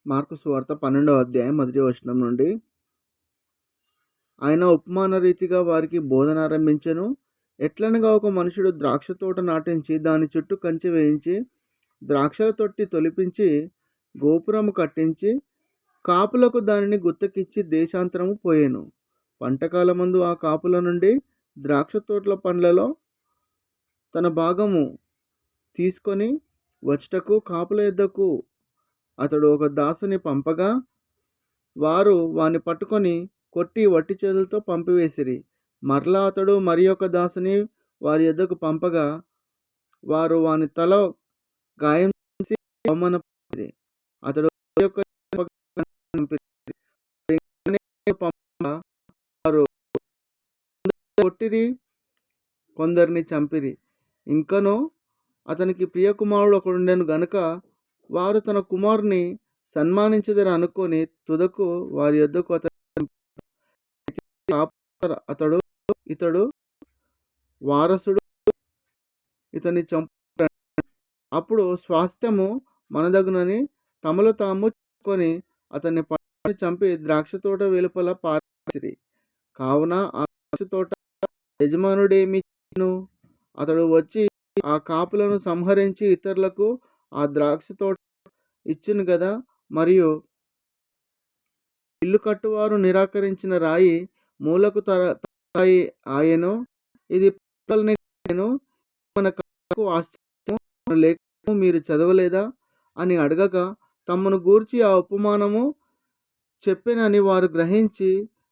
Mark సువార్త 12వ అధ్యాయం 1వ వచనం నుండి, ఆయన ఉపమాన రీతిగా వారికి బోధనారంభించెను. ఎట్లనగా ఒక మనుషుడు ద్రాక్ష తోట నాటించి దాని చుట్టూ కంచె వేయించి ద్రాక్షల తొట్టి తొలిపించి గోపురము కట్టించి కాపులకు దానిని గుత్తకిచ్చి దేశాంతరము పోయెను. పంటకాలమందు ఆ కాపుల నుండి ద్రాక్ష తోటల పండ్లలో తన భాగము తీసుకొని వచ్చుటకు కాపుల యొద్దకు అతడు ఒక దాసుని పంపగా వారు వాని పట్టుకొని కొట్టి వట్టి చేతులతో పంపివేసిరి. మరలా అతడు మరి ఒక దాసుని వారి యొద్దకు పంపగా వారు వాని తల గాయం చేసి అవమానపరిచిరి. అతడు మరి ఒక పంపగా వారు కొట్టిరి, కొందరిని చంపిరి. ఇంకనూ అతనికి ప్రియకుమారుడు ఒకడుండెను గనుక వారు తన కుమారుని సన్మానించదని అనుకొని తుదకు వారి యొద్దకు అతడు ఇతడు వారసుడు, ఇతని చంపు. అప్పుడు స్వాస్థ్యము మనదగునని తమలో తాము చెప్పుకొని అతన్ని పట్టుకొని చంపి ద్రాక్ష తోట వెలుపల పారేసిరి. కావున ఆ ద్రాక్ష తోట యజమానుడేమి చేయును? అతడు వచ్చి ఆ కాపులను సంహరించి ఇతరులకు ఆ ద్రాక్ష తోట ఇచ్చును గదా. మరియు ఇల్లు కట్టువారు నిరాకరించిన రాయి మూలకు తలరాయి ఆయెను. ఇది మన కళ్ళకు ఆశ్చర్యము, మన లేఖనము మీరు చదవలేదా అని అడగగా తమను గూర్చి ఆ ఉపమానము చెప్పెనని వారు గ్రహించి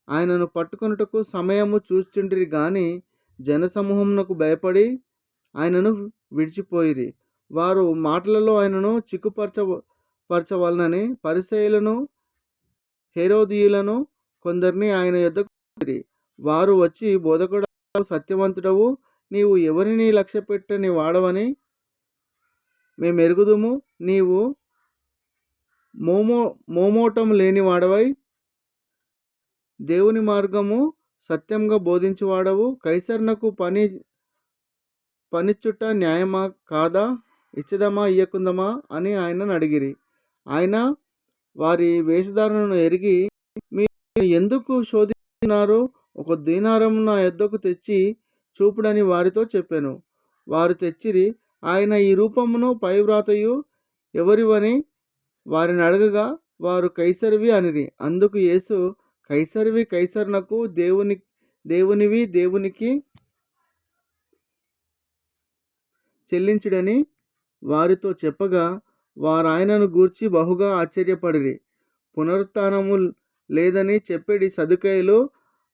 ఆయనను పట్టుకొనుటకు సమయము చూచుచుండిరి గాని జనసమూహమునకు భయపడి ఆయనను విడిచిపోయిరి. వారు మాటలలో ఆయనను చిక్కుపరచవలనని పరిసయ్యులను హేరోదీయులను కొందరిని ఆయన యొద్దకు పంపిరి. వారు వచ్చి, బోధకుడా, సత్యవంతుడవు, నీవు ఎవరిని లక్ష్యపెట్టని వాడవని మేమెరుగుదుము. నీవు మోమోటము లేని వాడవై దేవుని మార్గము సత్యంగా బోధించువాడవు. కైసరునకు పనిచ్చుట న్యాయమా కాదా? ఇచ్చదమా ఇయ్యకుందమా అని ఆయనను అడిగిరి. ఆయన వారి వేషధారణను ఎరిగి, మీరు ఎందుకు శోధిస్తున్నారు? ఒక దీనారము నా యొద్దకు తెచ్చి చూపుడని వారితో చెప్పెను. వారు తెచ్చిరి. ఆయన ఈ రూపమును పైవ్రాతయు ఎవరివని వారిని అడగగా వారు కైసరివి అనిరి. అందుకు యేసు, కైసరివి కైసరునకు, దేవునివి దేవునికి చెల్లించుడని వారితో చెప్పగా వారాయనను గూర్చి బహుగా ఆశ్చర్యపడిరి. పునరుత్థానము లేదని చెప్పేడి సదుకాయులు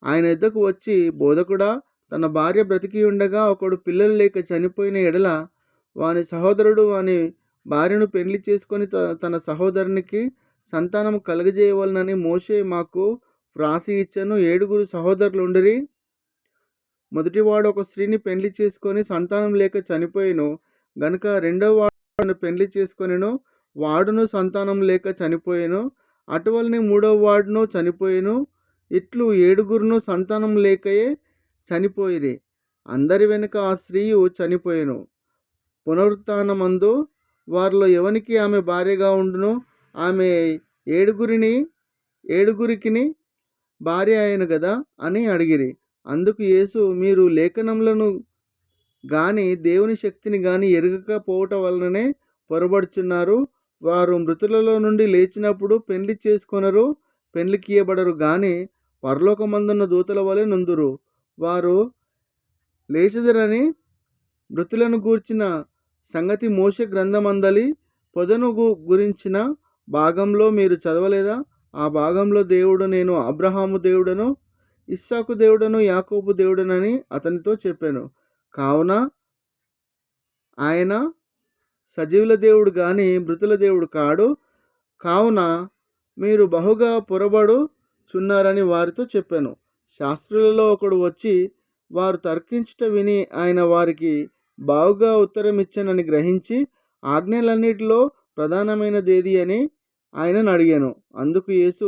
ఆయన యొద్దకు వచ్చి, బోధకుడా, తన భార్య బ్రతికి ఉండగా ఒకడు పిల్లలు లేక చనిపోయిన ఎడల వాని సహోదరుడు వాని భార్యను పెళ్లి చేసుకొని తన సహోదరునికి సంతానము కలుగజేయవలనని మోషే మాకు వ్రాసి ఇచ్చెను. 7 సహోదరులుండిరి. మొదటివాడు ఒక స్త్రీని పెళ్లి చేసుకొని సంతానం లేక చనిపోయెను గనుక రెండవ వాడు పెళ్లి చేసుకొనెను, వాడును సంతానం లేక చనిపోయెను. అటువలనే మూడవ వాడును చనిపోయెను. ఇట్లు 7 సంతానం లేకయే చనిపోయిరి. అందరి వెనుక ఆ స్త్రీయు చనిపోయెను. పునరుత్థానమందు వారిలో ఎవనికి ఆమె భార్యగా ఉండును? ఆమె 7 భార్య అయ్యను గదా అని అడిగిరి. అందుకు యేసు, మీరు లేఖనములను గాని దేవుని శక్తిని గాని ఎరుగక పోవుట వలననే పొరబడుచున్నారు. వారు మృతులలో నుండి లేచినప్పుడు పెళ్లి చేసుకొనరు, పెళ్లికియబడరు గాని పరలోకమందున్న దూతల వలె నుందురు. వారు లేచెదరని మృతులను గూర్చిన సంగతి మోషే గ్రంథమందలి పొదను గురించిన భాగంలో మీరు చదవలేదా? ఆ భాగంలో దేవుడు, నేను అబ్రహాము దేవుడను, ఇస్సాకు దేవుడను, యాకోబు దేవుడనని అతనితో చెప్పాను. కావున ఆయన సజీవుల దేవుడు గాని మృతుల దేవుడు కాడు. కావున మీరు బహుగా పొరబడుచున్నారని వారితో చెప్పాను. శాస్త్రులలో ఒకడు వచ్చి వారు తర్కించుట విని ఆయన వారికి బాగుగా ఉత్తరం ఇచ్చానని గ్రహించి, ఆజ్ఞలన్నిటిలో ప్రధానమైనదేది అని ఆయనను అడిగాను. అందుకు యేసు,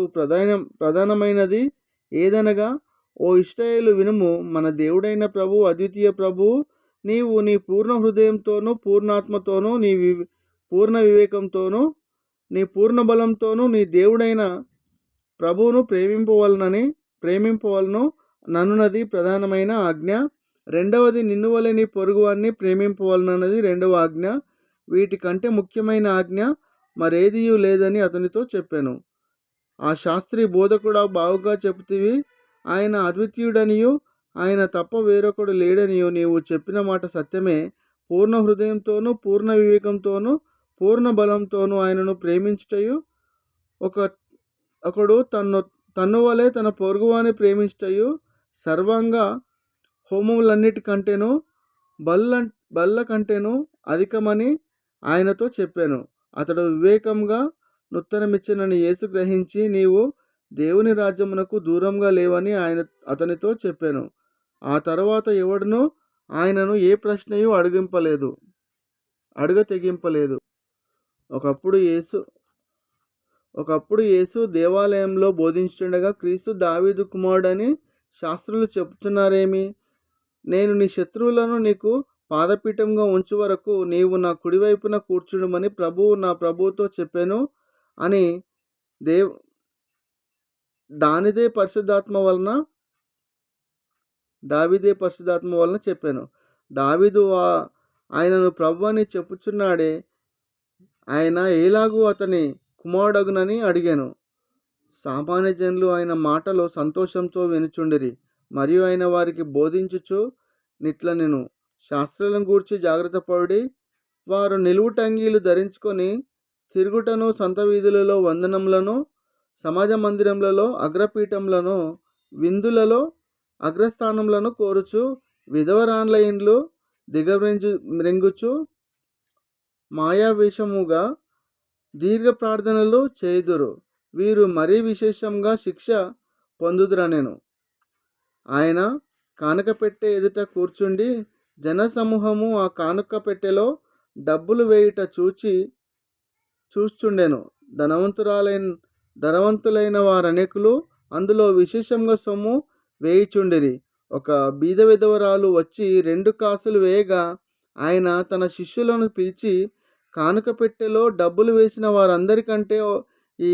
ప్రధానమైనది ఏదనగా, ఓ ఇశ్రాయేలు వినుము, మన దేవుడైన ప్రభువు అద్వితీయ ప్రభువు. నీవు నీ పూర్ణ హృదయంతోనూ పూర్ణాత్మతోనూ నీ పూర్ణ వివేకంతోనూ నీ పూర్ణ బలంతోనూ నీ దేవుడైన ప్రభువును ప్రేమింపవలను నన్నున్నది ప్రధానమైన ఆజ్ఞ. రెండవది, నిన్ను వలె నీ పొరుగువాన్ని ప్రేమింపవలనన్నది రెండవ ఆజ్ఞ. వీటికంటే ముఖ్యమైన ఆజ్ఞ మరేదియూ లేదని అతనితో చెప్పాను. ఆ శాస్త్రి, బోధకుడా, బాగుగా చెబుతివి. ఆయన అద్వితీయుడనియు ఆయన తప్ప వేరొకడు లేడనియు నీవు చెప్పిన మాట సత్యమే. పూర్ణ హృదయంతోనూ పూర్ణ వివేకంతోనూ పూర్ణ బలంతోనూ ఆయనను ప్రేమించుటయు, ఒకడు తన్ను వలె తన పొరుగువాని ప్రేమించుటయు సర్వాంగ హోమములన్నిటికంటేనూ బల్ల కంటేనూ అధికమని ఆయనతో చెప్పాను. అతడు వివేకంగా నుత్తరమిచ్చినని యేసు గ్రహించి, నీవు దేవుని రాజ్యమునకు దూరంగా లేవని అతనితో చెప్పాను. ఆ తరువాత ఎవడునూ ఆయనను ఏ ప్రశ్నయు అడగతెగింపలేదు. ఒకప్పుడు యేసు దేవాలయంలో బోధించుచుండగా, క్రీస్తు దావీదు కుమారుడని శాస్త్రులు చెబుతున్నారేమి? నేను నీ శత్రువులను నీకు పాదపీఠంగా ఉంచు వరకు నీవు నా కుడివైపున కూర్చుండుమని ప్రభువు నా ప్రభువుతో చెప్పాను అని దావీదే పరిశుద్ధాత్మ వలన చెప్పాను. దావీదు ఆయనను ప్రభు అని చెప్పుచున్నాడే, ఆయన ఎలాగూ అతని కుమారుడగునని అడిగాను. సామాన్య జనులు ఆయన మాటలు సంతోషంతో వినుచుండిరి. మరియు ఆయన వారికి బోధించుచు నిట్లనెను, శాస్త్రులను గూర్చి జాగ్రత్త పడుడి. వారు నిలువుటంగీలు ధరించుకొని తిరుగుటను, సంత వీధులలో వందనములను, సమాజ మందిరములలో అగ్రపీఠములను, విందులలో అగ్రస్థానములను కోరుచు, విధవరాండ్ల ఇండ్లు దిగమ్రింగుచు మాయావేషముగా దీర్ఘ ప్రార్థనలు చేయుదురు. వీరు మరీ విశేషంగా శిక్ష పొందుదురనెను. ఆయన కానుక పెట్టె ఎదుట కూర్చుండి జనసమూహము ఆ కానుక పెట్టెలో డబ్బులు వేయుట చూచుండెను. ధనవంతులైన వారనేకులు అందులో విశేషంగా సొమ్ము వేయుచుండిరి. ఒక బీద విధవరాలు వచ్చి 2 కాసులు వేయగా, ఆయన తన శిష్యులను పిలిచి, కానుక పెట్టెలో డబ్బులు వేసిన వారందరికంటే ఈ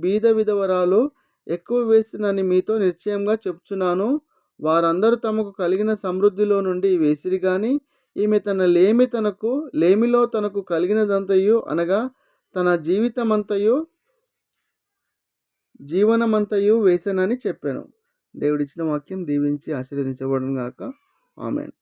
బీద విధవరాలు ఎక్కువ వేసినని మీతో నిశ్చయంగా చెప్తున్నాను. వారందరూ తమకు కలిగిన సమృద్ధిలో నుండి వేసిరి గాని, ఈమె తన లేమిలో తనకు కలిగినదంతయు, అనగా తన జీవనమంతయు వేసెనని చెప్పాను. దేవుడిచ్చిన వాక్యం దీవించి ఆశీర్వదించబడును గాక. ఆమేన్.